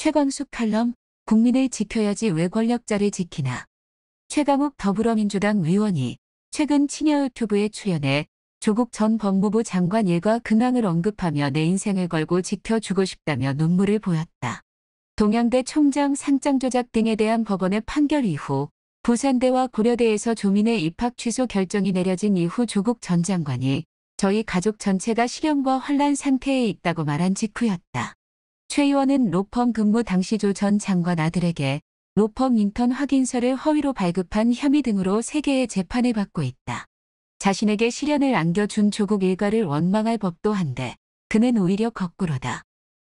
최광숙 칼럼, 국민을 지켜야지 왜 권력자를 지키나. 최강욱 더불어민주당 의원이 최근 친여 유튜브에 출연해 조국 전 법무부 장관 일과 근황을 언급하며 내 인생을 걸고 지켜주고 싶다며 눈물을 보였다. 동양대 총장 상장 조작 등에 대한 법원의 판결 이후 부산대와 고려대에서 조민의 입학 취소 결정이 내려진 이후 조국 전 장관이 저희 가족 전체가 실형과 환란 상태에 있다고 말한 직후였다. 최 의원은 로펌 근무 당시 조 전 장관 아들에게 로펌 인턴 확인서를 허위로 발급한 혐의 등으로 3개의 재판을 받고 있다. 자신에게 시련을 안겨준 조국 일가를 원망할 법도 한데 그는 오히려 거꾸로다.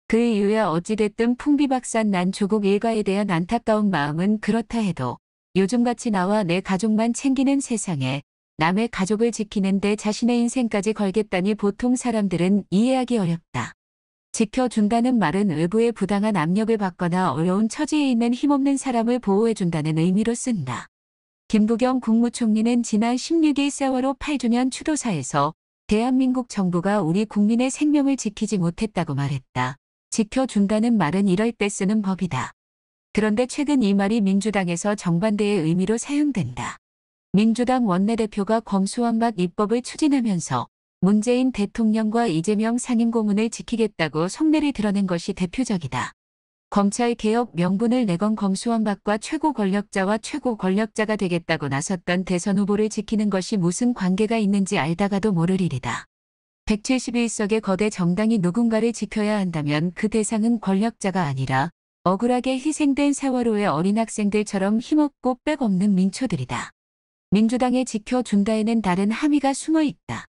그 이유야 어찌됐든 풍비박산 난 조국 일가에 대한 안타까운 마음은 그렇다 해도 요즘같이 나와 내 가족만 챙기는 세상에 남의 가족을 지키는데 자신의 인생까지 걸겠다니 보통 사람들은 이해하기 어렵다. 지켜준다는 말은 외부의 부당한 압력을 받거나 어려운 처지에 있는 힘없는 사람을 보호해준다는 의미로 쓴다. 김부겸 국무총리는 지난 16일 세월호 8주년 추도사에서 대한민국 정부가 우리 국민의 생명을 지키지 못했다고 말했다. 지켜준다는 말은 이럴 때 쓰는 법이다. 그런데 최근 이 말이 민주당에서 정반대의 의미로 사용된다. 민주당 원내대표가 검수완박 입법을 추진하면서 문재인 대통령과 이재명 상임고문을 지키겠다고 속내를 드러낸 것이 대표적이다. 검찰개혁 명분을 내건 검수완박과 최고 권력자와 최고 권력자가 되겠다고 나섰던 대선 후보를 지키는 것이 무슨 관계가 있는지 알다가도 모를 일이다. 171석의 거대 정당이 누군가를 지켜야 한다면 그 대상은 권력자가 아니라 억울하게 희생된 세월호의 어린 학생들처럼 힘없고 빽없는 민초들이다. 민주당의 지켜준다에는 다른 함의가 숨어 있다.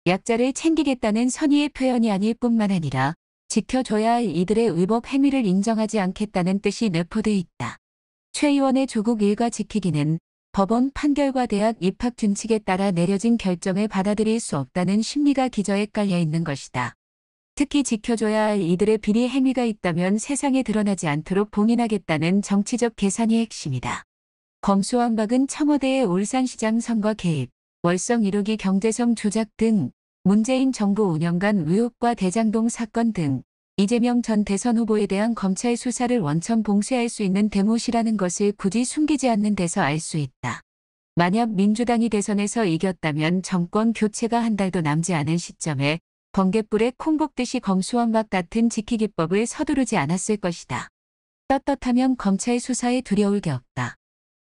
약자를 챙기겠다는 선의의 표현이 아닐 뿐만 아니라 지켜줘야 할 이들의 위법 행위를 인정하지 않겠다는 뜻이 내포돼 있다. 최 의원의 조국 일가 지키기는 법원 판결과 대학 입학 준칙에 따라 내려진 결정을 받아들일 수 없다는 심리가 기저에 깔려 있는 것이다. 특히 지켜줘야 할 이들의 비리 행위가 있다면 세상에 드러나지 않도록 봉인하겠다는 정치적 계산이 핵심이다. 검수완박은 청와대의 울산시장 선거 개입, 월성 1호기 경제성 조작 등 문재인 정부 5년간 의혹과 대장동 사건 등 이재명 전 대선 후보에 대한 검찰 수사를 원천 봉쇄할 수 있는 대못이라는 것을 굳이 숨기지 않는 데서 알 수 있다. 만약 민주당이 대선에서 이겼다면 정권 교체가 한 달도 남지 않은 시점에 번갯불에 콩 볶듯이 검수완박 같은 지키기법을 서두르지 않았을 것이다. 떳떳하면 검찰 수사에 두려울 게 없다.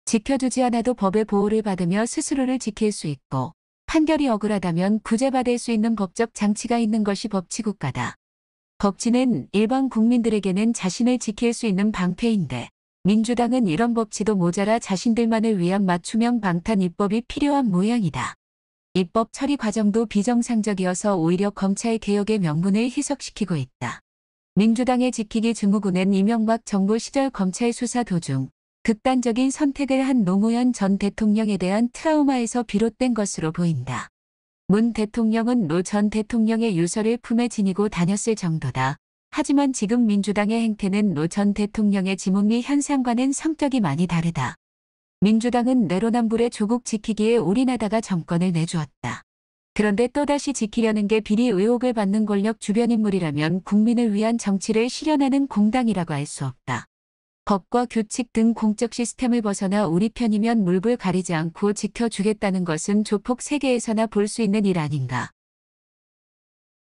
지켜주지 않아도 법의 보호를 받으며 스스로를 지킬 수 있고 판결이 억울하다면 구제받을 수 있는 법적 장치가 있는 것이 법치국가다. 법치는 일반 국민들에게는 자신을 지킬 수 있는 방패인데 민주당은 이런 법치도 모자라 자신들만을 위한 맞춤형 방탄 입법이 필요한 모양이다. 입법 처리 과정도 비정상적이어서 오히려 검찰 개혁의 명분을 희석시키고 있다. 민주당의 지키기 증후군은 이명박 정부 시절 검찰 수사 도중 극단적인 선택을 한 노무현 전 대통령에 대한 트라우마에서 비롯된 것으로 보인다. 문 대통령은 노 전 대통령의 유서를 품에 지니고 다녔을 정도다. 하지만 지금 민주당의 행태는 노 전 대통령의 지문 및 현상과는 성격이 많이 다르다. 민주당은 내로남불의 조국 지키기에 올인하다가 정권을 내주었다. 그런데 또다시 지키려는 게 비리 의혹을 받는 권력 주변 인물이라면 국민을 위한 정치를 실현하는 공당이라고 할 수 없다. 법과 규칙 등 공적 시스템을 벗어나 우리 편이면 물불 가리지 않고 지켜주겠다는 것은 조폭 세계에서나 볼 수 있는 일 아닌가.